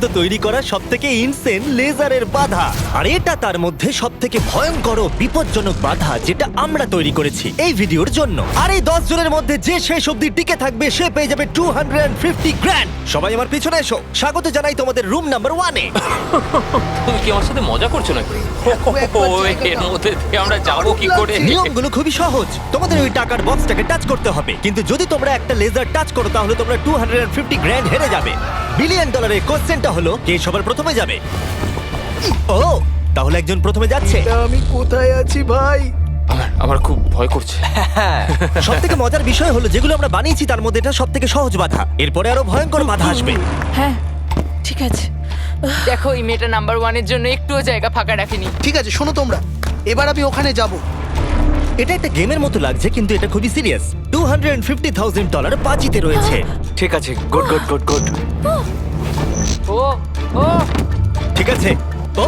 তৈরি করা সবথেকে ইনসেন লেজারের বাধা, আর এটা তার মধ্যে সবথেকে ভয়ঙ্কর ও বিপজ্জনক বাধা যেটা আমরা তৈরি করেছি এই ভিডিওর জন্য। আর এই 10 জনের মধ্যে যে শেষ অবধি টিকে থাকবে সে পেয়ে যাবে 250 গ্র্যান্ড। সবাই আমার পিছনে এসো, স্বাগত জানাই তোমাদের রুম নাম্বার 1-এ। তুমি কি আমার সাথে মজা করছো নাকি? এর মধ্যে দিয়ে আমরা যাবো কি করে? নিয়মগুলো খুবই সহজ, তোমাদের ওই টাকার বক্সটাকে টাচ করতে হবে, কিন্তু যদি তোমরা একটা লেজার টাচ করো তাহলে তোমরা 250 গ্র্যান্ড হেরে যাবে। বিলিয়ন ডলারের কোশ্চেনটা হলো কে সবার প্রথমে যাবে। ও, তাহলে একজন প্রথমে যাচ্ছে। আমি কোথায় আছি ভাই? আমার খুব ভয় করছে। সব থেকে মজার বিষয় হলো যেগুলো আমরা বানিয়েছি তার মধ্যে এটা সব থেকে সহজ বাধা, এরপরে আরো ভয়ঙ্কর বাধা আসবে। হ্যাঁ ঠিক আছে। দেখো এই মেয়েটা নাম্বার 1-এর জন্য একটুও জায়গা ফাঁকা রাখেনি। ঠিক আছে, শোনো তোমরা, এবার আমি ওখানে যাব। এটা একটা গেমের মতো লাগছে কিন্তু এটা খুবই সিরিয়াস। $250,000 বাজিতে রয়েছে। ঠিক আছে, গুড গুড গুড গুড। ও ও ঠিক আছে। ও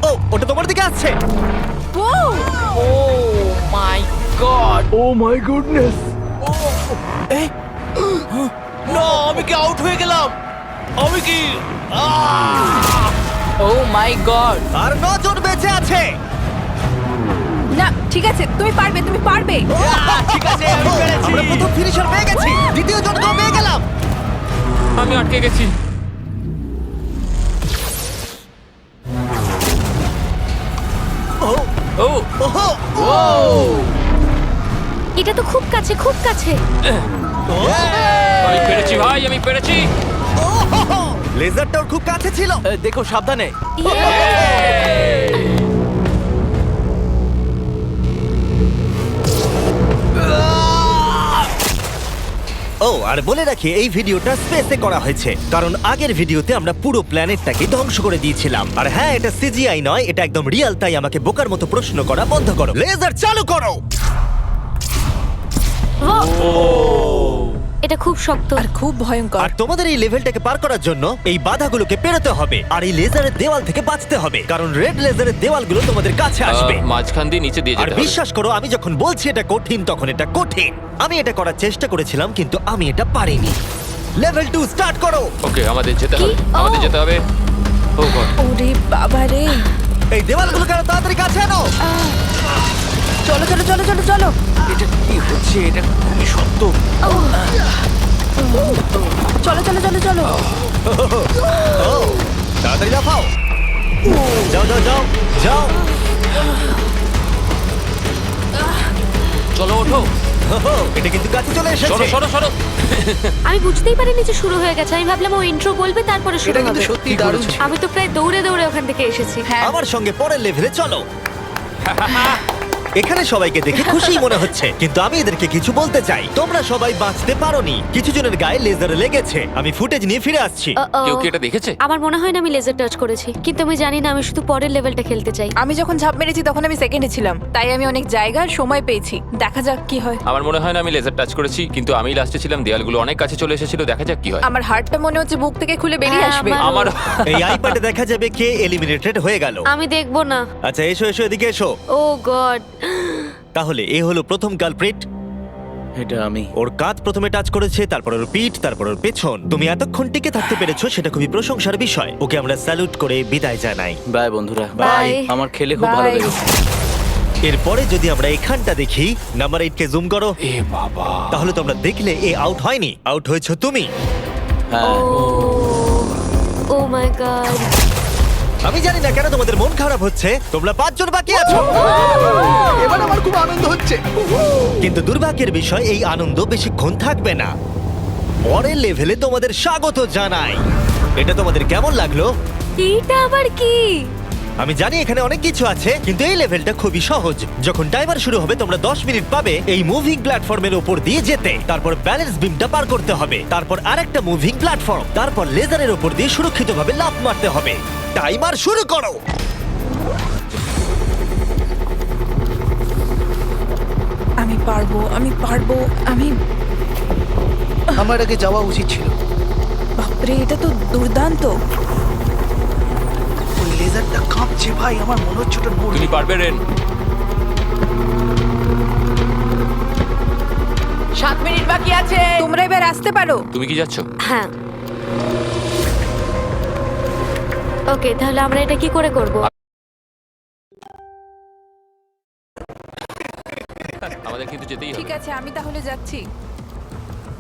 ও, ওটা তোমার দিকে আসছে। Oh my god. Oh my goodness! না, আমি কি আউট হয়ে গেলাম? আমি কি? ও মাই গড। আর 9 জন বেঁচে আছে। না ঠিক আছে, তুমি পারবে তুমি পারবে। ঠিক আছে, আমি পেরেছি। আমরা প্রথম ফিনিশার পেয়ে গেছি, দ্বিতীয় জনকেও পেয়ে গেলাম। আমি আটকে গেছি। ও ও ওহো, এটা তো খুব কাছে খুব কাছে। আমি পেরেছি ভাই, আমি পেরেছি। ওহো, লেজারটা ওর খুব কাছে ছিল। দেখো, সাবধানে। ও, আর বলে রাখি এই ভিডিওটা স্পেসে করা হয়েছে কারণ আগের ভিডিওতে আমরা পুরো প্ল্যানেটটাকে ধ্বংস করে দিয়েছিলাম। আর হ্যাঁ, এটা সিজিআই নয়, এটা একদম রিয়েল, তাই আমাকে বোকার মতো প্রশ্ন করা বন্ধ করো। লেজার চালু করো। এটা খুব শক্ত। আর খুব ভয়ঙ্কর। আর তোমাদের এই লেভেলটাকে পার করার জন্য এই বাধাগুলোকে পেরোতে হবে আর এই লেজারের দেওয়াল থেকে বাঁচতে হবে, কারণ রেড লেজারের দেওয়ালগুলো তোমাদের কাছে আসবে। মাঝখান দিয়ে নিচে দিয়ে আর যেতে হবে। বিশ্বাস করো, আমি যখন বলছি এটা কঠিন তখন এটা কঠিন। আমি এটা করার চেষ্টা করেছিলাম কিন্তু আমি এটা পারিনি। লেভেল 2 স্টার্ট করো। ওকে, আমাদের যেতে কি? হবে, আমাদের ও। যেতে হবে। ও গড। ওরে বাবা রে। এই দেওয়ালগুলোকে আরো তাড়াতাড়ি কাছে আনো। চলো চলো চলো চলো চলো। এটা কি হচ্ছে? এটা খুবই শক্ত। চলো চলো চলো চলো। ও, তাড়াতাড়ি লাফাও। যাও যাও যাও যাও। চলো ওঠো। ওহো, এটা কিন্তু কাছে চলে সরো এসেছে। সরো সরো। আমি বুঝতেই পারিনি যে শুরু হয়ে গেছে। আমি ভাবলাম ও ইন্ট্রো বলবে তারপরে শুরু এটা কিন্তু হবে। সত্যি দারুণ ছিল। আমি তো প্রায় দৌড়ে দৌড়ে ওখান থেকে এসেছি। হ্যাঁ আমার সঙ্গে পরের লেভেলে চলো। এখানে সবাইকে দেখে খুশি মনে হচ্ছে কিন্তু আমি এদেরকে কিছু বলতে চাই। তোমরা সবাই বাঁচতে পারোনি, কিছু জনের গায়ে লেজার লেগেছে। আমি ফুটেজ নিয়ে ফিরে আসছি। Uh-oh. কেউ কি এটা দেখেছে? আমার মনে হয় না আমি লেজার টাচ করেছি, কিন্তু আমি জানি না, আমি শুধু পরের লেভেলটা খেলতে চাই। আমি যখন ঝাঁপ মেরেছি তখন আমি সেকেন্ডে ছিলাম, তাই আমি অনেক জায়গার সময় পেয়েছি। দেখা যাক কি হয়। আমার মনে হয় না আমি লেজার টাচ করেছি, কিন্তু আমি লাস্টে ছিলাম, দেয়ালগুলো অনেক কাছে চলে এসেছিল। দেখা যাক কি হয়। আমার হার্টটা মনে হচ্ছে বুক থেকে খুলে বেরিয়ে হ্যাঁ, আসবে। আমার এই আইপ্যাডে দেখা যাবে কে এলিমিনেটেড হয়ে গেল। আমি দেখবো না। আচ্ছা, এসো এসো, এদিকে এসো। ও গড। তাহলে এ হলো প্রথম কালপ্রিট। এটা আমি। ওর কাঁধ প্রথমে টাচ করেছে, তারপর ওর পিঠ, তারপর ওর পেছন। তুমি এতক্ষণ টিকে থাকতে পেরেছো, সেটা খুবই প্রশংসার বিষয়। ওকে আমরা স্যালুট করে বিদায় জানাই। বাই বন্ধুরা। বাই। আমার খেলে খুব ভালো Bye. লেগেছে। এরপরে যদি আমরা এখানটা দেখি, নাম্বার 8 কে জুম করো, এ বাবা। তাহলে তোমরা দেখলে এ আউট হয়নি, আউট হয়েছো তুমি। হ্যাঁ। ও মাই গড। আমি জানি না কেন তোমাদের মন খারাপ হচ্ছে, তোমরা 5 জন বাকি আছো। এবার আমার খুব আনন্দ হচ্ছে। কিন্তু দুর্ভাগ্যের বিষয়, এই আনন্দ বেশিক্ষণ থাকবে না। পরের লেভেলে তোমাদের স্বাগত জানাই। এটা তোমাদের কেমন লাগলো? এটা আবার কি? আমি জানি এখানে অনেক কিছু আছে, কিন্তু এই লেভেলটা খুবই সহজ। যখন টাইমার শুরু হবে তোমরা 10 মিনিট পাবে এই মুভিং প্ল্যাটফর্মের উপর দিয়ে যেতে। তারপর ব্যালেন্স বিমটা পার করতে হবে, তারপর আরেকটা মুভিং প্ল্যাটফর্ম, তারপর লেজারের উপর দিয়ে সুরক্ষিতভাবে লাফ মারতে হবে। টাইমার শুরু করো। আমি পারবো আমি পারবো আমি। আমার আগে যাওয়া উচিত ছিল। বাপরে, এটা তো দুর্দান্ত। ওই লেজারটা কাঁপছে ভাই, আমার মনে হচ্ছে ওটা নড়বে। তুমি পারবে রেন। 7 মিনিট বাকি আছে, তোমরা এবার আসতে পারো। তুমি কি যাচ্ছ? হ্যাঁ। ওকে, তাহলে আমরা এটা কি করে করব? আমাদের কিন্তু যেতেই হবে। ঠিক আছে, আমি তাহলে যাচ্ছি।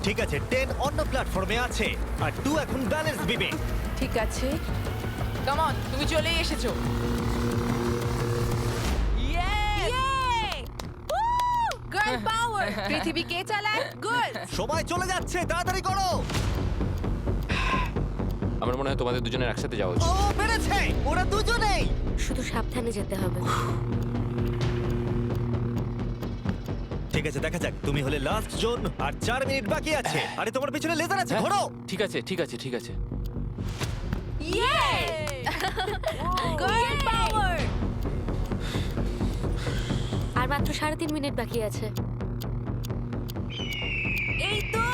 ঠিক আছে, 10 অন্য প্ল্যাটফর্মে আছে আর 2 এখন ব্যালেন্স বিমে। ঠিক আছে, কাম অন, তুমি চলেই এসেছো। গার্ল পাওয়ার! পৃথিবী কে চালায়? গার্লস! সময় চলে যাচ্ছে, তাড়াতাড়ি করো। আমার মনে হয় তোমাদের দুজনের একসাথে যাওয়া ও উচিত। পেরেছে, ওরা দুজনেই। শুধু সাবধানে যেতে হবে। ঠিক আছে, দেখা যাক। তুমি হলে লাস্ট জোন আর 4 মিনিট বাকি আছে। আরে তোমার পিছনে লেজার আছে, ঘোরো। ঠিক আছে, ঠিক আছে, ঠিক আছে। গার্ল পাওয়ার! আর মাত্র 3.5 মিনিট বাকি আছে। এই তো!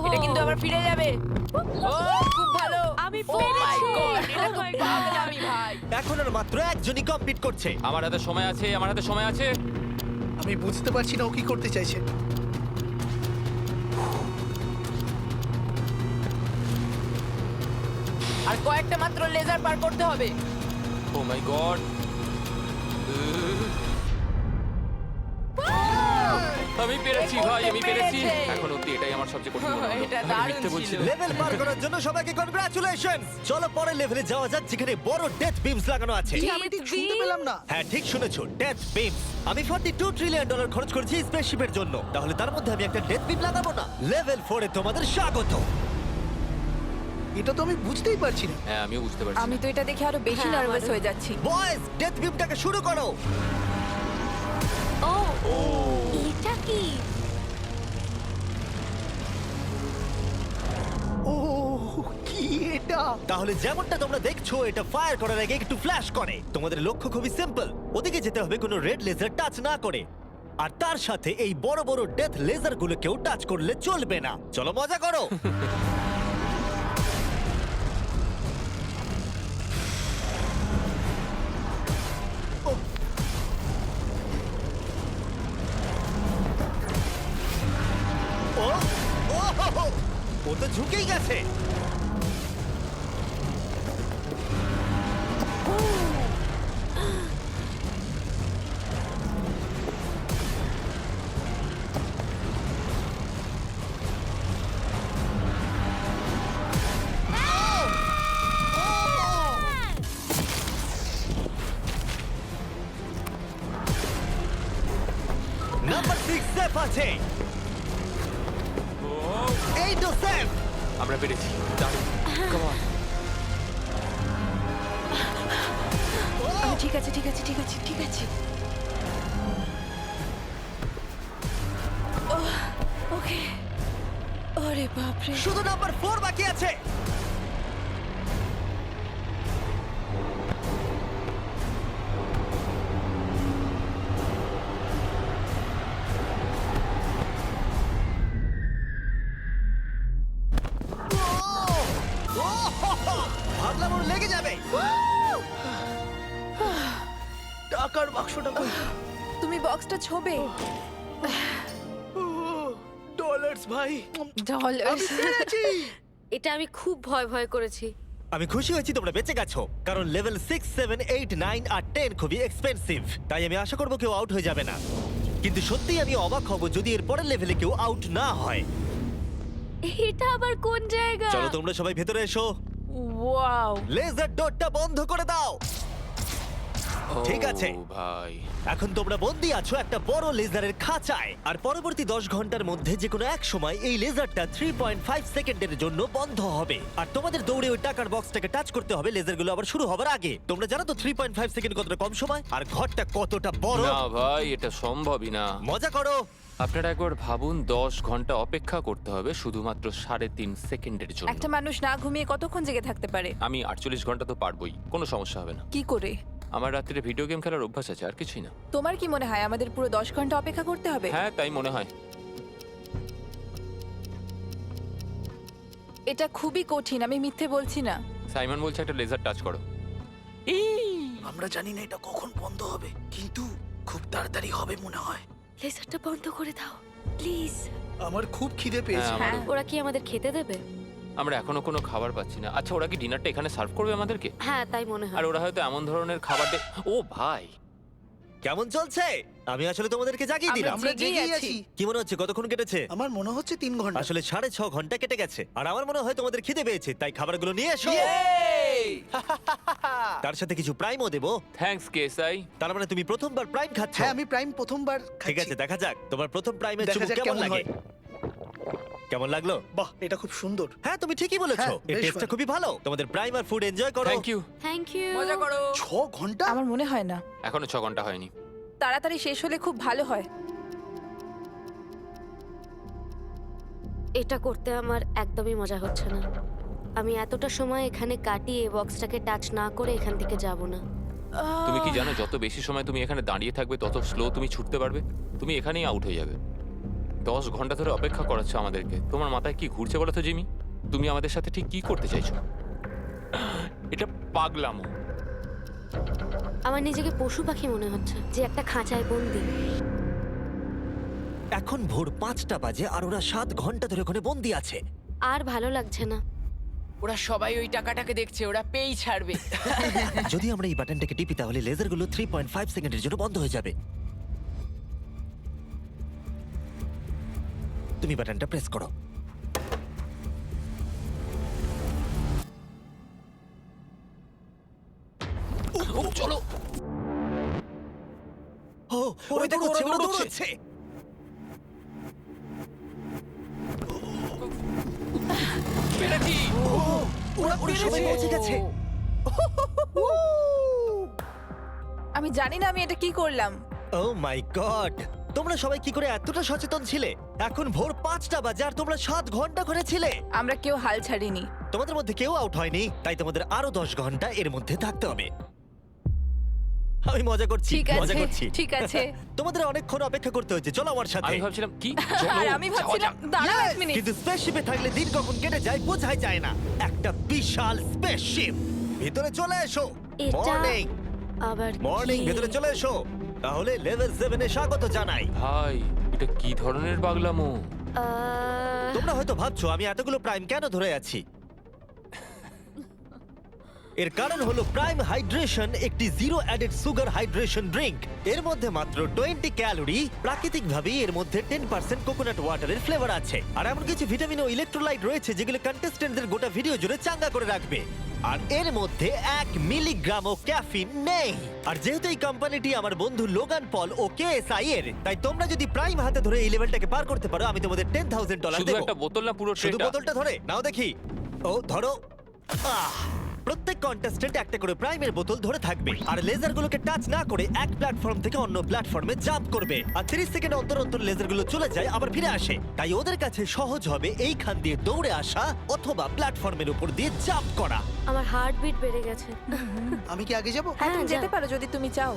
এটা কিন্তু আবার ফিরে যাবে। ও খুব ভালো। আমি Oh my পেরেছি। God, এটা তো Oh my God. পাগলামি ভাই। এখন আর মাত্র একজনই কমপ্লিট করছে। আমার হাতে সময় আছে, আমার হাতে সময় আছে। আমি বুঝতে পারছি না ও কি করতে চাইছে। আর কয়েকটা মাত্র লেজার পার করতে হবে। ও মাই গড। আমি পেরেছি ভাই, আমি পেরেছি। পেরেছে। এখন অবধি এটাই আমার সবচেয়ে কঠিন মনে হলো। এটা আমি দারুণ মিথ্যে বলছি ছিল। না। লেভেল পার করার জন্য সবাইকে কনগ্রাচুলেশনস। চলো পরের লেভেলে যাওয়া যাক, যেখানে বড় ডেথ বিমস লাগানো আছে। কি, আমি ঠিক শুনতে পেলাম না। হ্যাঁ, ঠিক শুনেছো, ডেথ বিমস। আমি $42 ট্রিলিয়ন খরচ করেছি স্পেসশিপের জন্য, তাহলে তার মধ্যে আমি একটা ডেথ বিম লাগাবো না? লেভেল 4 এ তোমাদের স্বাগত। এটা তো আমি বুঝতেই পারছি না। হ্যাঁ, আমিও বুঝতে পারছি। আমি তো এটা দেখে আরো বেশি হ্যাঁ, নার্ভাস আমারও। হয়ে যাচ্ছি। বয়েজ, ডেথ বিমটাকে শুরু করো। ও, এটা কি? ও কি এটা? তাহলে যেমনটা তোমরা দেখছো, এটা ফায়ার করার আগে একটু ফ্ল্যাশ করে। তোমাদের লক্ষ্য খুবই সিম্পল, ওদিকে যেতে হবে কোনো রেড লেজার টাচ না করে। আর তার সাথে এই বড় বড় ডেথ লেজার গুলোকেও টাচ করলে চলবে না। চলো মজা করো। ও ও হো, হো, ও তো ঝুঁকেই গেছে। নাম্বার 6 সেফ আছে। এই তো সেফ। আমরা পেরেছি। দারুণ। Come on. ঠিক আছে, ঠিক আছে, ঠিক আছে, ঠিক আছে। ওকে। ওরে বাপরে। শুধু নাম্বার 4 বাকি আছে। ভাবলাম ওর লেগে যাবে। টাকার বাক্সটা কই? তুমি বক্সটা ছোবে। ডলার্স ভাই। ডলার। এটা আমি খুব ভয় ভয় করেছি। আমি খুশি হয়েছি তোমরা বেঁচে গেছো, কারণ লেভেল 6, 7, 8, 9 আর 10 খুবই এক্সপেন্সিভ। তাই আমি আশা করবো কেউ আউট হয়ে যাবে না। কিন্তু সত্যিই আমি অবাক হব যদি এর পরের লেভেলে কেউ আউট না হয়। এটা আবার কোন জায়গা? চলো তোমরা সবাই ভেতরে এসো। ওয়াও। লেজার ডটটা বন্ধ করে দাও। ঠিক আছে। ও ভাই। এখন তোমরা বন্দি আছো একটা বড় লেজারের খাঁচায়, আর পরবর্তী 10 ঘন্টার মধ্যে যে কোনো এক সময় এই লেজারটা 3.5 সেকেন্ডের জন্য বন্ধ হবে। আর তোমাদের দৌড়ে ওই টাকার বক্সটাকে টাচ করতে হবে লেজারগুলো আবার শুরু হবার আগে। তোমরা জানো তো 3.5 সেকেন্ড কতটা কম সময়, আর ঘরটা কতটা বড়। না ভাই, এটা সম্ভবই না। মজা করো। আপনারা একবার ভাবুন, 10 ঘন্টা অপেক্ষা করতে হবে শুধুমাত্র 3.5 সেকেন্ডের জন্য। একটা মানুষ না ঘুমিয়ে কতক্ষণ জেগে থাকতে পারে? আমি 48 ঘন্টা তো পারবোই, কোনো সমস্যা হবে না। কি করে? আমার রাত্রে ভিডিও গেম খেলার অভ্যাস আছে, আর কিছুই না। তোমার কি মনে হয় আমাদের পুরো 10 ঘন্টা অপেক্ষা করতে হবে? হ্যাঁ, তাই মনে হয়। এটা খুবই কঠিন, আমি মিথ্যে বলছি না। সাইমন বলছে একটা লেজার টাচ করো। আমরা জানি না এটা কখন বন্ধ হবে, কিন্তু খুব তাড়াতাড়ি হবে মনে হয়। লেজারটা বন্ধ করে দাও প্লিজ। আমার খুব খিদে পেয়েছে। হ্যাঁ, আমারও। ওরা কি আমাদের খেতে দেবে? আমরা এখনো কোনো খাবার পাচ্ছি না। আচ্ছা, ওরা কি ডিনারটা এখানে সার্ভ করবে আমাদেরকে? হ্যাঁ তাই মনে আর হয়। ওরা হয়তো এমন ধরনের খাবার ও ভাই, কেমন চলছে? আমি আসলে তোমাদেরকে জাগিয়ে দিলাম। আমরা জেগেই জেগেই আছি। আছি। কি মনে হচ্ছে কতক্ষণ কেটেছে? আমার মনে হচ্ছে 3 ঘন্টা। আসলে 6.5 ঘন্টা কেটে গেছে। আর আমার মনে হয় তোমাদের খিদে পেয়েছে, তাই খাবারগুলো নিয়ে এসো। তার সাথে কিছু প্রাইমও দেবো। থ্যাঙ্কস কেসাই। তার মানে তুমি প্রথমবার প্রাইম খাচ্ছ? হ্যাঁ, আমি প্রাইম প্রথমবার ঠিক আছে, দেখা যাক তোমার প্রথম প্রাইমের দেখা চুমুক যাক কেমন কেমন লাগে। হয়। কেমন লাগলো? বাহ, এটা খুব সুন্দর। হ্যাঁ, তুমি ঠিকই বলেছো। হ্যাঁ, এর বেশ টেস্টটা ভালো। খুবই ভালো। তোমাদের প্রাইম আর ফুড এনজয় করো। Thank you. Thank you. মজা করো। 6 ঘন্টা? আমার মনে হয় না, এখনো 6 ঘন্টা হয়নি। তাড়াতাড়ি শেষ হলে খুব ভালো হয়। এটা করতে আমার একদমই মজা হচ্ছে না। আমি এতটা সময় এখানে কাটিয়ে বক্সটাকে টাচ না করে এখান থেকে যাব না। তুমি কি জানো যত বেশি সময় তুমি এখানে দাঁড়িয়ে থাকবে তত স্লো তুমি ছুটতে পারবে। তুমি এখানেই আউট হয়ে যাবে। 10 ঘন্টা ধরে অপেক্ষা করাচ্ছ আমাদেরকে। তোমার মাথায় কি ঘুরছে বলো তো জিমি? তুমি আমাদের সাথে ঠিক কি করতে চাইছো? এটা পাগলামো। আমার নিজেকে পশু পাখি মনে হচ্ছে, যে একটা খাঁচায় বন্দি। এখন ভোর 5টা বাজে আর ওরা 7 ঘন্টা ধরে ওখানে বন্দি আছে। আর ভালো লাগছে না। ওরা সবাই ওই টাকাটাকে দেখছে, ওরা পেই ছাড়বে। যদি আমরা এই বাটনটাকে টিপি তাহলে লেজারগুলো 3.5 সেকেন্ডের জন্য বন্ধ হয়ে যাবে। তুমি বাটনটা প্রেস করো। চলো। ও, ওরা দৌড়চ্ছে, ওরা দৌড়চ্ছে। পেরেছি। ওরা সবাই পৌঁছে গেছে। আমি জানি না আমি এটা কি করলাম। ও মাই গড, তোমরা সবাই কি করে এতটা সচেতন ছিলে? এখন ভোর 5টা বাজে আর তোমরা 7 ঘন্টা করে ছিলে। আমরা কেউ হাল ছাড়িনি। তোমাদের মধ্যে কেউ আউট হয়নি, তাই তোমাদের আরো 10 ঘন্টা এর মধ্যে থাকতে হবে। আমি মজা করছি, ঠিক মজা আছে, করছি। ঠিক আছে। তোমাদের অনেকক্ষণ অপেক্ষা করতে হয়েছে, চলো আমার সাথে। আমি ভাবছিলাম কি আর আমি ভাবছিলাম, দাঁড়াও এক মিনিট। কিন্তু স্পেসশিপে থাকলে দিন কখন কেটে যায় বোঝাই যায় না। একটা বিশাল স্পেসশিপ। ভিতরে চলে এসো। এটা মর্নিং, আবার মর্নিং, কি? ভিতরে চলে এসো। তাহলে লেভেল 7 এ স্বাগত জানাই। ভাই, এটা কি ধরনের পাগলামো? তোমরা হয়তো ভাবছো আমি এতগুলো প্রাইম কেন ধরে আছি। এর কারণ হলো প্রাইম হাইড্রেশন একটি zero added sugar hydration drink. এর মধ্যে মাত্র 20 ক্যালোরি। প্রাকৃতিকভাবেই এর মধ্যে 10% কোকোনাট ওয়াটারের ফ্লেভার আছে। আর এমন কিছু ভিটামিন ও ইলেকট্রোলাইট রয়েছে যেগুলো কন্টেস্টেন্টদের গোটা ভিডিও জুড়ে চাঙ্গা করে রাখবে। আর এর মধ্যে 1 মিলিগ্রামও ক্যাফিন নেই। আর যেহেতু এই কোম্পানিটি আমার বন্ধু লোগান পল ও কেএসআই এর, তাই তোমরা যদি প্রাইম হাতে ধরে এই লেভেলটাকে পার করতে পারো আমি তোমাদের $10,000 শুধু দেবো। একটা বোতল না পুরো শুধু ট্রেটা? বোতলটা ধরে নাও দেখি। ও ধরো। প্রত্যেক কন্টেস্টেন্ট একটা করে প্রাইমের বোতল ধরে থাকবে আর লেজারগুলোকে টাচ না করে এক প্ল্যাটফর্ম থেকে অন্য প্ল্যাটফর্মে জাম্প করবে। আর 30 সেকেন্ড অন্তর অন্তর লেজারগুলো চলে যায় আবার ফিরে আসে। তাই ওদের কাছে সহজ হবে এইখান দিয়ে দৌড়ে আসা অথবা প্ল্যাটফর্মের উপর দিয়ে জাম্প করা। আমার হার্টবিট বেড়ে গেছে। আমি কি আগে যাব? হ্যাঁ, তুমি হ্যাঁ, যেতে যাও। পারো যদি তুমি চাও।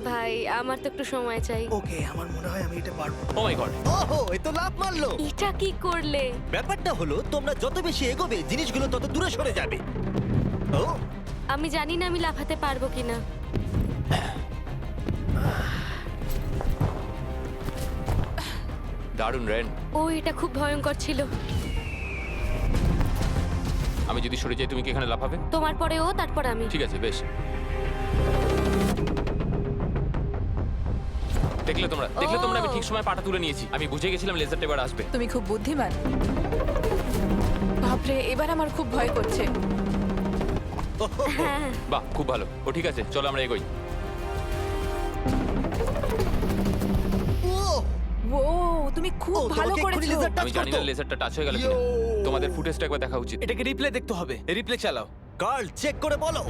ভাই আমার তো একটু সময় চাই। ওকে, আমার মনে হয় আমি এটা পারবো। ও মাই গড। ওহো, এ তো লাভ মারলো। এটা কি করলে? ব্যাপারটা হলো তোমরা যত বেশি এগোবে জিনিসগুলো তত দূরে সরে যাবে। ও, আমি জানি না আমি লাফাতে পারবো কিনা। দারুণ রেন। ও এটা খুব ভয়ঙ্কর ছিল। আমি যদি সরে যাই তুমি কি এখানে লাফাবে? তোমার পরে ও, তারপর আমি। ঠিক আছে, বেশ। দেখলে তোমরা আমি ঠিক সময় পাটা তুলে নিয়েছি। আমি বুঝে গেছিলাম লেজারটা এবার আসবে। তুমি খুব বুদ্ধিমান। বাপরে, এবার আমার খুব ভয় করছে। হ্যাঁ, বাহ, খুব ভালো। ও ঠিক আছে, চলো আমরা এগোই। ও, তুমি খুব ও, ভালো তোমাকে এক্ষুনি করেছো। laser touch আমি জানি না করতো। লেজারটা টাচ হয়ে গেল কিনা। তোমাদের ফুটেজটা একবার দেখা উচিত। এটাকে রিপ্লে দেখতে হবে। রিপ্লে চালাও। কার্ল চেক করে বলো।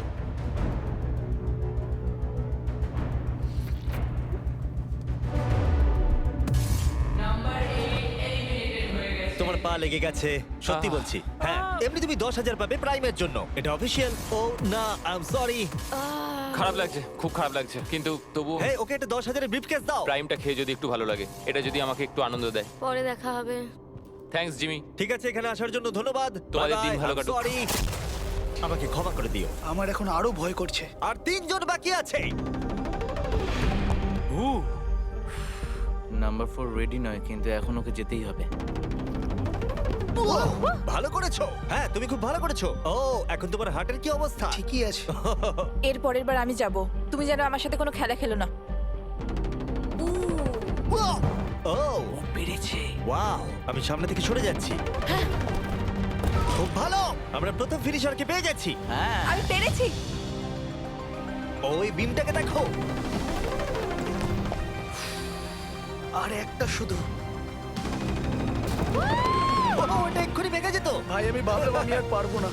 তোমার পা লেগে গেছে, সত্যি বলছি। হ্যাঁ, এমনি তুমি 10,000 পাবে প্রাইমের জন্য। এটা অফিসিয়াল। ও না, আই এম সরি। খারাপ লাগছে, খুব খারাপ লাগছে, কিন্তু তবু হ্যাঁ, ওকে এটা 10,000 ব্রিফকেস দাও। প্রাইমটা খেয়ে যদি একটু ভালো লাগে, এটা যদি আমাকে একটু আনন্দ দেয়। পরে দেখা হবে। Thanks Jimmy. ঠিক আছে, এখানে আসার জন্য ধন্যবাদ। তোমাদের দিন ভালো কাটুক। সরি, আমাকে ক্ষমা করে দিও। আমার এখন আরো ভয় করছে। আর 3 জন বাকি আছে। নাম্বার 4 রেডি নয়, কিন্তু এখন ওকে যেতেই হবে। ভালো করেছো। হ্যাঁ, তুমি খুব ভালো করেছো। ও, এখন তোমার হার্টের কি অবস্থা? ঠিকই আছে। এর পরের বার আমি যাব, তুমি যেন আমার সাথে কোনো খেলা খেলো না। ও, পেরেছে। ওয়াও, আমি সামনে থেকে সরে যাচ্ছি। খুব ভালো, আমরা প্রথম ফিনিশারকে পেয়ে যাচ্ছি। আমি পেরেছি। ওই বিমটাকে দেখো। আর একটা শুধু। ওটা এক্ষুনি ভেঙে যেত। ভাই আমি ভাবলাম আমি আর পারবো না।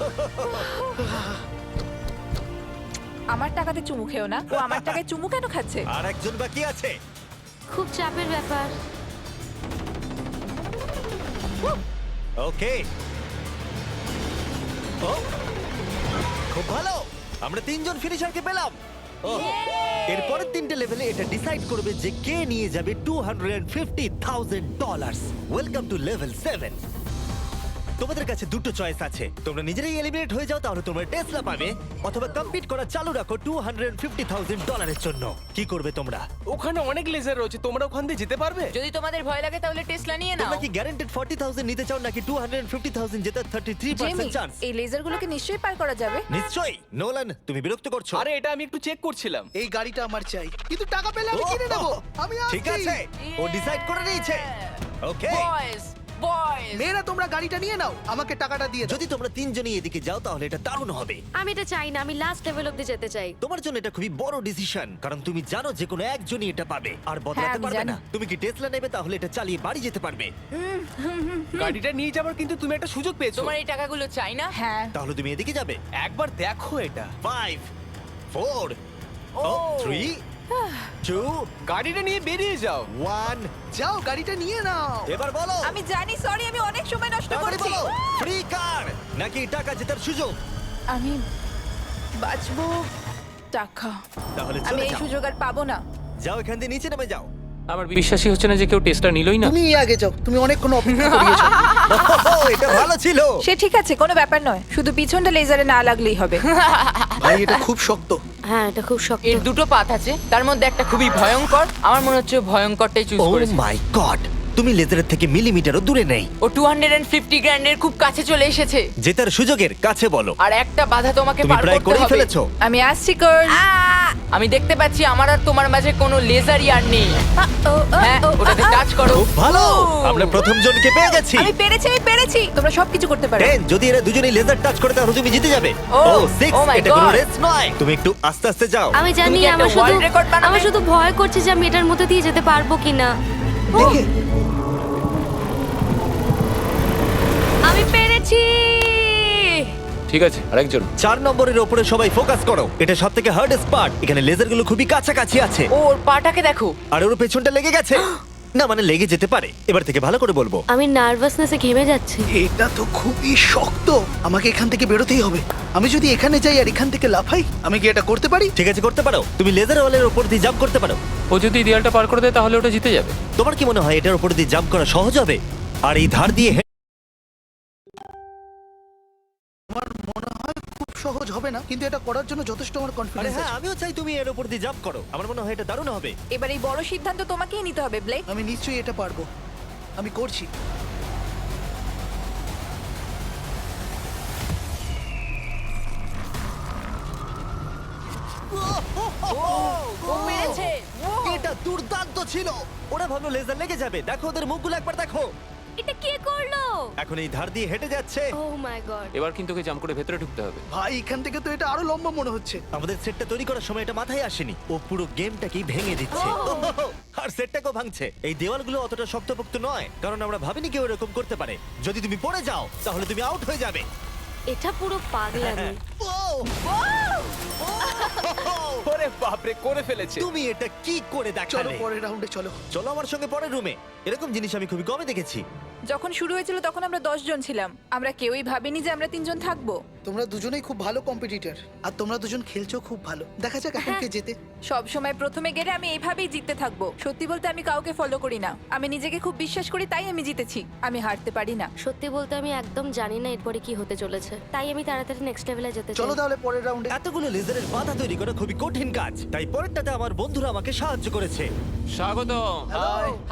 আমার টাকাতে চুমু খেও না, ও আমার টাকায় চুমু কেন খাচ্ছে? আর একজন বাকি আছে। খুব চাপের ব্যাপার। ওকে, ও, খুব ভালো, আমরা তিনজন ফিনিশারকে পেলাম। ও, এরপরের তিনটে লেভেলে এটা ডিসাইড করবে যে কে নিয়ে যাবে $250,000। Welcome to level 7। তোমাদের কাছে দুটো চয়েস আছে, তোমরা নিজেরাই এলিমিনেট হয়ে যাও তাহলে তোমরা টেসলা পাবে, অথবা কম্পিট করা চালু রাখো $250,000 জন্য। কি করবে তোমরা? ওখানে অনেক লেজার রয়েছে, তোমরা ওখান দিয়ে যেতে পারবে? যদি তোমাদের ভয় লাগে তাহলে টেসলা নিয়ে নাও। তোমরা কি গ্যারান্টেড 40,000 নিতে চাও নাকি 250,000 জেতার 33% জেমি, চান্স? এই লেজারগুলোকে নিশ্চয়ই পার করা যাবে। নিশ্চয়ই। নোলান, তুমি বিরক্ত করছো। আরে এটা আমি একটু চেক করছিলাম। এই গাড়িটা আমার চাই, কিন্তু টাকা পেলে আমি কিনে নেবো। আমি ঠিক আসছি। আছে, ও ডিসাইড করে নিয়েছে। ওকে, বয়েজ বয়েজ, মেয়েরা তোমরা গাড়িটা নিয়ে নাও, আমাকে টাকাটা দিয়ে দাও। যদি তোমরা তিনজনই এদিকে যাও তাহলে এটা দারুণ হবে। আমি এটা চাই না, আমি লাস্ট লেভেল অব্দি যেতে চাই। তোমার জন্য এটা খুবই বড় ডিসিশন, কারণ তুমি জানো যে কোনো একজনই এটা পাবে আর বদলাতে আমি পারবে জানি। না। তুমি কি টেসলা নেবে? তাহলে এটা চালিয়ে বাড়ি যেতে পারবে। গাড়িটা নিয়ে যাবার কিন্তু তুমি একটা সুযোগ পেয়েছো। তোমার এই টাকাগুলো চাই না? হ্যাঁ, তাহলে তুমি এদিকে যাবে। একবার দেখো এটা। 5 4 3 2 গাড়িটা নিয়ে বেরিয়ে যাও। 1। যাও গাড়িটা নিয়ে নাও। এবার বলো, আমি জানি, সরি, আমি অনেক সময় নষ্ট তাড়াতাড়ি করেছি। বলো, ফ্রি কার নাকি টাকা জেতার সুযোগ? আমি বাঁচবো টাকা। তাহলে আমি চলে এই যাও, সুযোগ আর পাবো না। যাও এখান দিয়ে নিচে নেমে যাও। আমার বিশ্বাসই হচ্ছে না যে কেউ টেস্টটা নিলই না। তুমি আগে যাও, তুমি অনেকক্ষণ অপেক্ষা করিয়েছো। এটা ভালো ছিল। সে ঠিক আছে, কোনো ব্যাপার নয়, শুধু পিছনটা লেজারে না লাগলেই হবে। ভাই এটা খুব শক্ত। হ্যাঁ, এটা খুব শক্ত। এর দুটো পাত আছে, তার মধ্যে একটা খুবই ভয়ঙ্কর। আমার মনে হচ্ছে ও ভয়ঙ্করটাই চুজ ও করেছে। মাই গড, তুমি লেজারের থেকে মিলিমিটারও দূরে নেই। ও 250 গ্র্যান্ডের খুব কাছে চলে এসেছে। জেতার সুযোগের কাছে বলো। আর একটা বাধা তোমাকে তুমি পার প্রায় করতে করেই হবে। ফেলেছো। আমি আসছি কর। আমি দেখতে পাচ্ছি আমার আর তোমার মাঝে কোনো লেজারই আর নেই। হ্যাঁ, ওটাতে টাচ করো। খুব ভালো, আমরা প্রথম জনকে পেয়ে গেছি। আমি পেরেছি। তোমরা সবকিছু করতে পারো। 10, যদি এরা দুজনেই লেজার টাচ করে তাহলে তুমি জিতে যাবে। ও, 6, oh my এটা কোনো God. রেস নয়। তুমি একটু আস্তে আস্তে যাও। আমি তুমি জানি, কি একটা world record বানাবে? আমার শুধু ভয় করছে যে আমি এটার মধ্যে দিয়ে যেতে পারবো কিনা। দেখে আমি পেরেছি। ঠিক আছে, আরেকজন। 4 নম্বরের উপরে সবাই ফোকাস করো, এটা সবথেকে হার্ডেস্ট পার্ট। এখানে লেজারগুলো খুবই কাছাকাছি আছে ওর পাটাকে দেখো। আর ওর পেছনটা লেগে গেছে। না মানে লেগে যেতে পারে। এবার থেকে ভালো করে বলবো। আমি নার্ভাসনেসে ঘেমে যাচ্ছি। এটা তো খুবই শক্ত, আমাকে এখান থেকে বেরোতেই হবে। আমি যদি এখানে যাই আর এখান থেকে লাফাই, আমি কি এটা করতে পারি? ঠিক আছে, করতে পারো। তুমি লেজার ওয়ালের উপর দিয়ে জাম্প করতে পারো। ও যদি এই দেয়ালটা পার করে দেয় তাহলে ওটা জিতে যাবে। তোমার কি মনে হয় এটার উপর দিয়ে জাম্প করা সহজ হবে? আর এই ধার দিয়ে আমার মনে হয় খুব সহজ হবে না, কিন্তু এটা করার জন্য যথেষ্ট আমার আরে কনফিডেন্স হ্যাঁ, আছে। আমিও চাই তুমি এর উপর দিয়ে জাম্প করো। আমার মনে হয় এটা দারুণ হবে। এবার এই বড় সিদ্ধান্ত তোমাকেই নিতে হবে, ব্লেক। আমি নিশ্চয়ই এটা পারবো, আমি করছি। ও পেরেছে। এটা দুর্দান্ত ছিল। ওরা ভাবলো লেজার লেগে যাবে। দেখো ওদের মুখগুলো একবার দেখো। এটা কে করলো? এখন এই ধার দিয়ে হেঁটে যাচ্ছে। ও মাই গড। এবার কিন্তু ওকে জাম্প করে ভেতরে ঢুকতে হবে। ভাই এখান থেকে তো এটা আরো লম্বা মনে হচ্ছে। আমাদের সেটটা তৈরি করার সময় এটা মাথায় আসেনি। ও পুরো গেমটাকেই ভেঙে দিচ্ছে। আর সেটটাকেও ভাঙছে। এই দেওয়ালগুলো অতটা শক্তপোক্ত নয়, কারণ আমরা ভাবিনি কেউ এরকম করতে পারে। যদি তুমি পড়ে যাও তাহলে তুমি আউট হয়ে যাবে। এটা পুরো পাগলামি। ওরে বাপরে, করে ফেলেছে। তুমি এটা কি করে চলো দেখালে? পরের রাউন্ডে চলো। চলো আমার সঙ্গে পরের রুমে। এরকম জিনিস আমি খুবই কমই দেখেছি। যখন শুরু হয়েছিল তখন আমরা 10 জন ছিলাম। আমরা কেউই ভাবিনি যে আমরা 3 জন থাকবো। তোমরা দুজনেই খুব ভালো কম্পিটিটর, আর তোমরা দুজন খেলছো খুব ভালো। দেখা যাক এখন কে জেতে। সব সময় প্রথমে গেলে আমি এইভাবেই জিততে থাকবো। সত্যি বলতে আমি কাউকে ফলো করি না, আমি নিজেকে খুব বিশ্বাস করি, তাই আমি জিতেছি। আমি হারতে পারি না। সত্যি বলতে আমি একদম জানি না এরপরে কি হতে চলেছে, তাই আমি তাড়াতাড়ি নেক্সট লেভেলে যেতে চলো চাই। তাহলে পরের রাউন্ডে। এতগুলো লেজারের বাধা তৈরি করা খুবই কঠিন কাজ, তাই পরেরটাতে আমার বন্ধুরা আমাকে সাহায্য করেছে। স্বাগতম।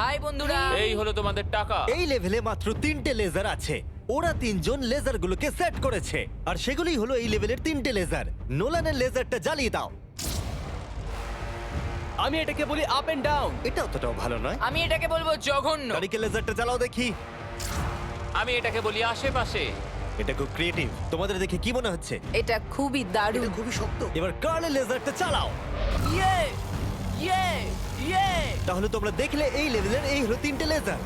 হাই বন্ধুরা। এই হলো তোমাদের টাকা। এই লেভেলে মাত্র 3টে লেজার আছে। ওরা তিনজন লেজারগুলোকে সেট করেছে আর সেগুলোই হলো এই লেভেলের তিনটে লেজার। নোলানের লেজারটা জ্বালিয়ে দাও। আমি এটাকে বলি আপ এন্ড ডাউন। এটা অতটাও ভালো নয়। আমি এটাকে বলবো জঘন্য। গাড়িকে লেজারটা চালাও দেখি। আমি এটাকে বলি আশেপাশে। এটা খুব ক্রিয়েটিভ। তোমাদের দেখে কি মনে হচ্ছে? এটা খুবই দারুণ। এটা খুবই শক্ত। এবার কার্লের লেজারটা চালাও। ইয়ে ইয়ে ইয়ে তাহলে তোমরা দেখলে এই লেভেলের এই হলো তিনটে লেজার।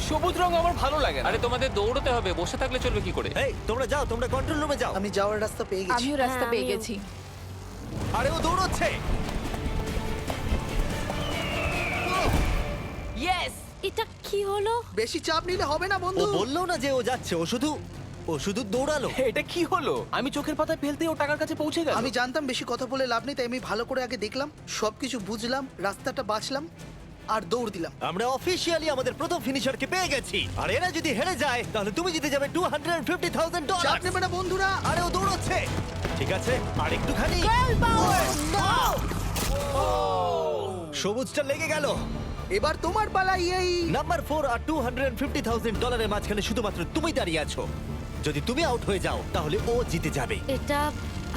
সবুজ রং আমার ভালো লাগে না। আরে তোমাদের দৌড়তে হবে, বসে থাকলে চলবে কি করে? এই তোমরা যাও, তোমরা কন্ট্রোল রুমে যাও। আমি যাওয়ার রাস্তা পেয়ে গেছি। আমিও রাস্তা হ্যাঁ, পেয়ে আমিও। গেছি। আরে ও দৌড়চ্ছে। ইয়েস। এটা কি হলো? বেশি চাপ নিলে হবে না ও বন্ধু। বললো না যে ও যাচ্ছে, ও শুধু দৌড়ালো। এটা কি হলো? আমি চোখের পাতায় ফেলতেই ও টাকার কাছে পৌঁছে গেল। আমি জানতাম বেশি কথা বলে লাভ নেই, তাই আমি ভালো করে আগে দেখলাম, সবকিছু বুঝলাম, রাস্তাটা বাঁচলাম আর দৌড় দিলাম। আমরা অফিসিয়ালি আমাদের প্রথম ফিনিশারকে পেয়ে গেছি। আর এরা যদি হেরে যায় তাহলে তুমি জিতে যাবে চাপ $250,000। নেবে না বন্ধুরা। আরে ও দৌড়চ্ছে। ঠিক আছে, আর একটুখানি। সবুজটা লেগে গেল। এবার তোমার পালা এই। নাম্বার 4 আর $250,000 মাঝখানে শুধুমাত্র তুমি দাঁড়িয়ে আছো। যদি তুমি আউট হয়ে যাও তাহলে ও জিতে যাবে। এটা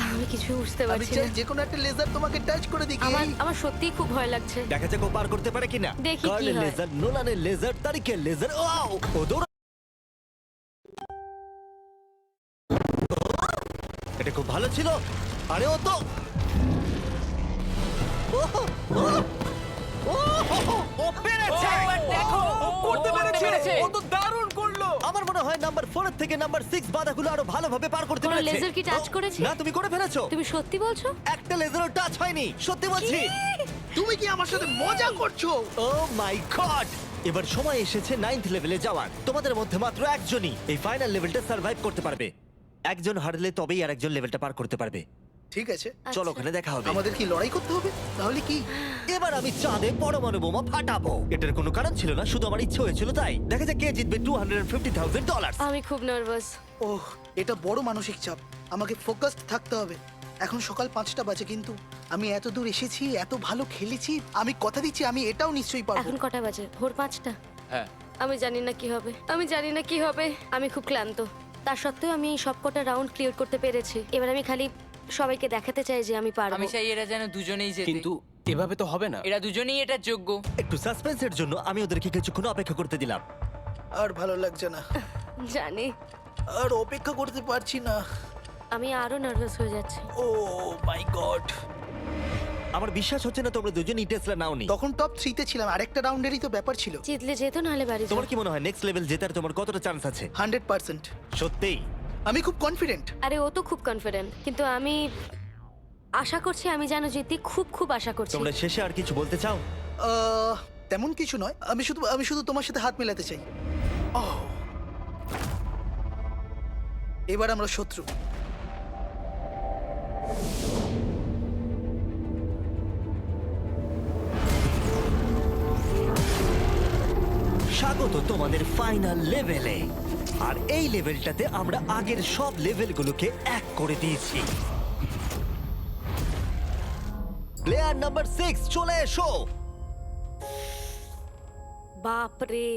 আমি কিছু বুঝতে আমি পারছি চাই না। যে কোনো একটা লেজার তোমাকে টাচ করে দিই। আমার সত্যিই খুব ভয় লাগছে। দেখা যাক ও পার করতে পারে কিনা। দেখি কি কার্লের হয়। লেজার, নোলানের লেজার, তারিকের লেজার। ও দৌড়। এটা খুব ভালো ছিল। আরে ও তো ও পেরেছে। দেখো ও করতে পেরেছে। ও তো দারুণ করলো। আমার মনে হয় নাম্বার 4 এর থেকে নাম্বার 6 বাধাগুলো আরো ভালোভাবে পার করতে কোনো পেরেছে। লেজার কি টাচ করেছে? না, তুমি করে ফেলেছো। তুমি সত্যি বলছো? একটা লেজারও টাচ হয়নি, সত্যি বলছি। তুমি কি আমার সাথে মজা করছো? ও মাই গড! এবার সময় এসেছে 9th লেভেলে যাওয়ার। তোমাদের মধ্যে মাত্র একজনই এই ফাইনাল লেভেলটা সার্ভাইভ করতে পারবে। একজন হারলে তবেই আরেকজন লেভেলটা পার করতে পারবে। ঠিক আছে, চলো ওখানে দেখা হবে। আমাদের কি লড়াই করতে হবে? তাহলে কি? এবার আমি চাঁদে পরমাণু বোমা ফাটাবো। এটার কোনো কারণ ছিল না, শুধু আমার ইচ্ছে হয়েছিল তাই। দেখা যাক কে জিতবে $250,000। আমি খুব নার্ভাস। ওহ, এটা বড় মানসিক চাপ। আমাকে ফোকাসড থাকতে হবে। এখন সকাল 5টা বাজে, কিন্তু আমি এত দূর এসেছি, এত ভালো খেলেছি। আমি কথা দিচ্ছি আমি এটাও নিশ্চয়ই পারবো। এখন কটা বাজে? ভোর 5টা। হ্যাঁ, আমি জানি না কি হবে। আমি খুব ক্লান্ত। তা সত্ত্বেও আমি এই সবকটা রাউন্ড ক্লিয়ার করতে পেরেছি। এবার আমি খালি সবাইকে দেখাতে চাই যে আমি পারবো। আমি চাই এরা যেন দুজনেই জেতে। কিন্তু এভাবে তো হবে না। এরা দুজনেই এটার যোগ্য। একটু সাসপেন্সের জন্য আমি ওদেরকে কিছুক্ষণ অপেক্ষা করতে দিলাম। আর ভালো লাগছে না, জানি। আর অপেক্ষা করতে পারছি না। আমি আরো নার্ভাস হয়ে যাচ্ছি। ও মাই গড। আমার বিশ্বাস হচ্ছে না তোমরা দুজনই টেসলা নাওনি। তখন টপ 3-তে ছিলাম, আরেকটা রাউন্ডেরই তো ব্যাপার ছিল। জিতলে যেত, নাহলে বাড়ি যাও। তোমার কি মনে হয় নেক্সট লেভেল জেতার তোমার কতটা চান্স আছে? 100%। সত্যিই? আমি খুব কনফিডেন্ট। আরে ও তো খুব কনফিডেন্ট, কিন্তু আমি আশা করছি আমি যেন জিতি। খুব আশা করছি। তোমরা শেষে আর কিছু বলতে চাও? তেমন কিছু নয়, আমি শুধু তোমার সাথে হাত মেলাতে চাই। এবার আমরা শত্রু। স্বাগত তোমাদের ফাইনাল লেভেলে। আর এই লেভেলটাতে আমরা আগের সব লেভেলগুলোকে এক করে দিয়েছি। প্লেয়ার নাম্বার 6 চলে এসো। বাপ রে।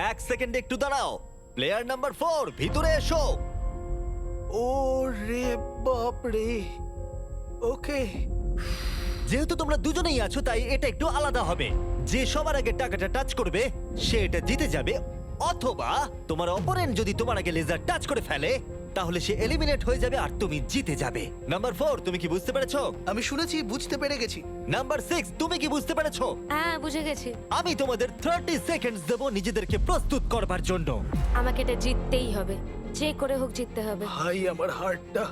1 সেকেন্ড একটু দাঁড়াও। প্লেয়ার নাম্বার 4 ভিতরে এসো। ও রে বাপ রে। ওকে, যেহেতু তোমরা দুজনেই আছো তাই এটা একটু আলাদা হবে। যে সবার আগে টাকাটা টাচ করবে সে এটা জিতে যাবে, অথবা তোমার অপোনেন্ট যদি তোমার আগে লেজার টাচ করে ফেলে তাহলে সে এলিমিনেট হয়ে যাবে আর তুমি জিতে যাবে। নাম্বার 4 তুমি কি বুঝতে পেরেছো? আমি শুনেছি, বুঝতে পেরে গেছি। নাম্বার 6 তুমি কি বুঝতে পেরেছো? হ্যাঁ, বুঝে গেছি। আমি তোমাদের 30 সেকেন্ডস দেব নিজেদেরকে প্রস্তুত করবার জন্য। আমাকে এটা জিততেই হবে, যে করে হোক জিততে হবে। ভাই আমার হার্টটা।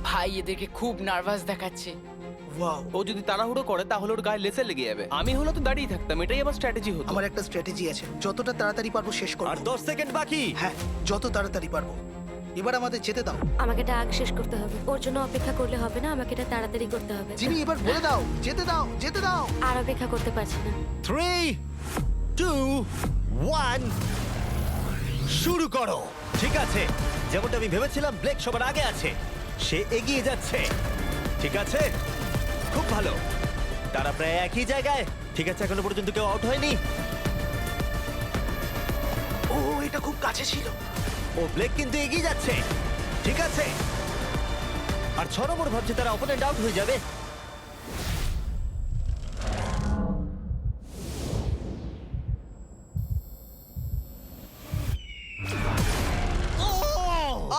ভাই এদেরকে খুব নার্ভাস দেখাচ্ছে। ওয়াও। ও যদি তাড়াহুড়ো করে তাহলে ওর গায়ে লেসে লেগে যাবে। আমি হলো তো দাঁড়িয়ে থাকতাম, এটাই আমার স্ট্র্যাটেজি হতো। আমার একটা স্ট্র্যাটেজি আছে, যতটা তাড়াতাড়ি পারবো শেষ আর করব। 10 সেকেন্ড বাকি। হ্যাঁ, যত তাড়াতাড়ি পারবো। এবার আমাদের যেতে দাও। আমাকে এটা আগ শেষ করতে হবে। ওর জন্য অপেক্ষা করলে হবে না, আমাকে এটা তাড়াতাড়ি করতে হবে। জিমি, এবার বলে দাও, যেতে দাও, যেতে দাও। আর অপেক্ষা করতে পারছি না। 3 2 1 শুরু করো। ঠিক আছে, যেমনটা আমি ভেবেছিলাম ব্লেক সবার আগে আছে। সে এগিয়ে যাচ্ছে। ঠিক আছে, খুব ভালো। তারা প্রায় একই জায়গায়। ঠিক আছে, এখনো পর্যন্ত কেউ আউট হয়নি। ও ও এটা খুব কাছে ছিল। ও ব্লেক কিন্তু এগিয়ে যাচ্ছে। ঠিক আছে, আর 6 নম্বর ভাবছে তারা অপোনেন্ট আউট হয়ে যাবে।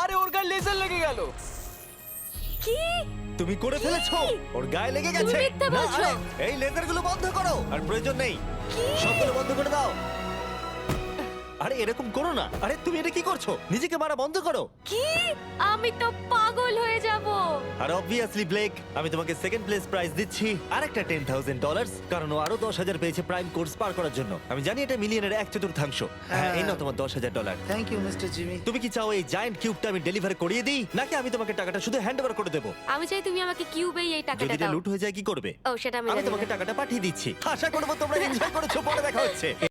আরে ওর গায়ে লেজার লেগে গেল। কি? তুমি করে ফেলেছো, ওর গায়ে লেগে গেছে। মিথ্যে না, বলছো। আরে, এই লেজারগুলো বন্ধ করো, আর প্রয়োজন নেই, সবগুলো বন্ধ করে দাও। আরে এরকম করো না। আরে তুমি এটা কি করছো? নিজেকে মারা বন্ধ করো। কি? আমি তো পাগল হয়ে যাব। আর অবভিয়াসলি ব্লেক, আমি তোমাকে সেকেন্ড প্লেস প্রাইজ দিচ্ছি আর একটা $10,000, কারণ ও আরো 10,000 পেয়েছে প্রাইম কোর্স পার করার জন্য। আমি জানি এটা মিলিয়নের 1/4। হ্যাঁ, এই নাও তোমার $10,000। Thank you mister Jimmy. তুমি কি চাও এই জায়ান্ট কিউবটা আমি ডেলিভার করিয়ে দিই, নাকি আমি তোমাকে টাকাটা শুধু হ্যান্ড ওভার করে দেবো? আমি চাই তুমি আমাকে কিউবেই এই যদি টাকাটা এটা দাও। লুট হয়ে যায় কি করবে? ও সেটা আমি আমি জানি তোমাকে না। টাকাটা পাঠিয়ে দিচ্ছি। আশা করবো তোমরা এনজয় করেছো। পরে দেখা হচ্ছে।